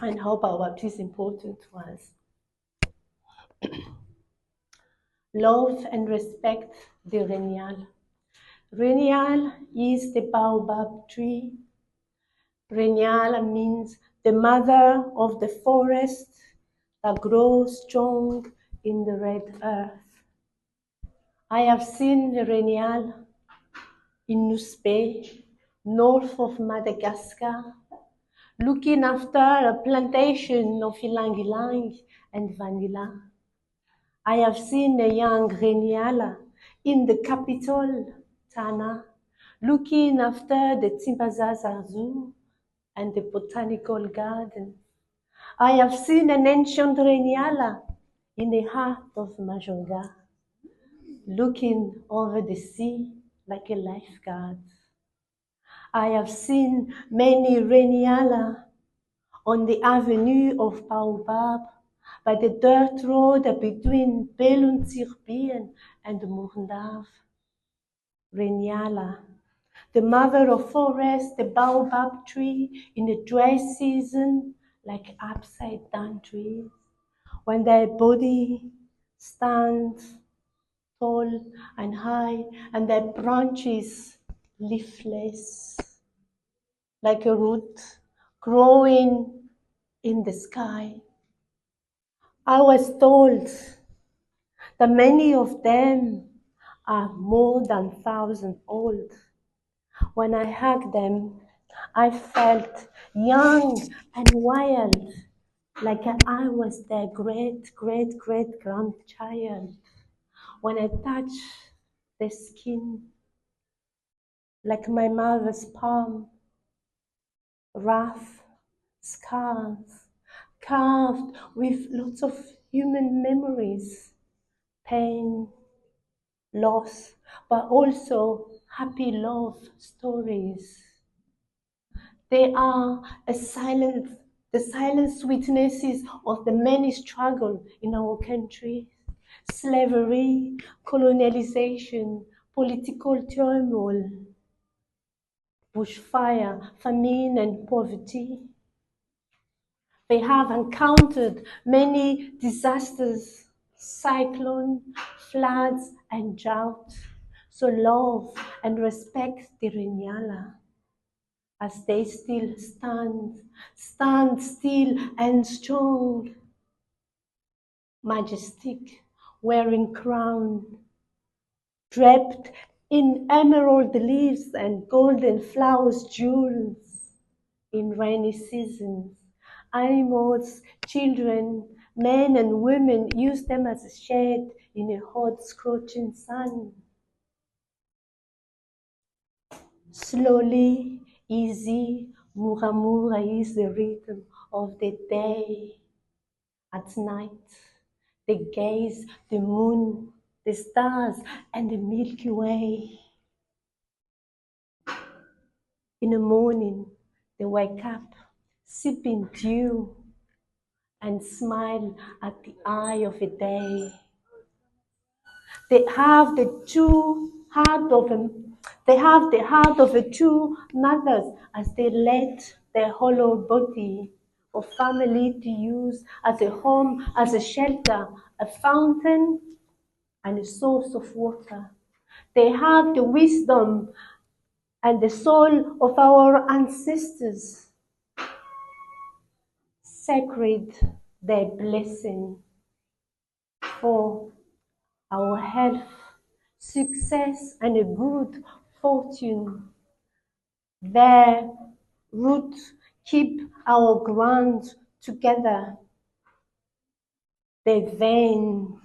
and how Baobab is important to us. Love and respect the Reniala. Reniala is the Baobab tree. Reniala means the mother of the forest that grows strong in the red earth. I have seen the Reniala in Nuss Bay, north of Madagascar, looking after a plantation of ylang-ylang and vanilla. I have seen a young Reniala in the capital, Tana, looking after the Timbazaza Zoo and the botanical garden. I have seen an ancient Reniala in the heart of Majorga, looking over the sea like a lifeguard. I have seen many Reniala on the avenue of Baobab, by the dirt road between Beluntsirpien and Murndav. Reniala, the mother of forest, the Baobab tree in the dry season, like upside down trees, when their body stands tall and high, and their branches leafless, like a root growing in the sky. I was told that many of them are more than 1,000 old. When I hugged them, I felt young and wild, like I was their great-great-great-grandchild. When I touched the skin, like my mother's palm, rough scars, carved with lots of human memories, pain, loss, but also happy love stories. They are the silent witnesses of the many struggles in our country: slavery, colonialization, political turmoil, bushfire, famine, and poverty. They have encountered many disasters, cyclone, floods, and drought. So love and respect the Reniala as they still stand still and strong, majestic, wearing crown, draped in emerald leaves and golden flowers, jewels in rainy seasons. Animals, children, men and women use them as a shade in a hot, scorching sun. Slowly, easy, Muramura is the rhythm of the day. At night, they gaze the moon, the stars, and the Milky Way. In the morning, they wake up, sipping dew, and smile at the eye of the day. They have the heart of the two mothers as they let their hollow body of family to use as a home, as a shelter, a fountain, and a source of water. They have the wisdom and the soul of our ancestors. Sacred their blessing for our health, success, and a good fortune. Their roots keep our ground together. Their veins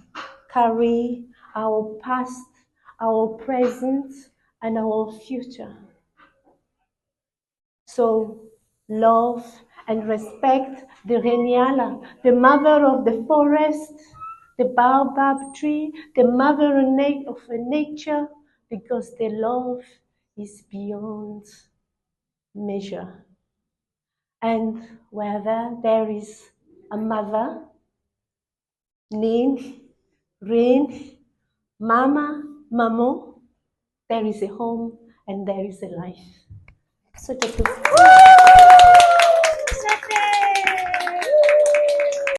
carry our past, our present, and our future. So love and respect the Reniala, the mother of the forest, the Baobab tree, the mother of nature, because the love is beyond measure. And wherever there is a mother, Nin, Rin, Mama, Mamo, there is a home and there is a life. So just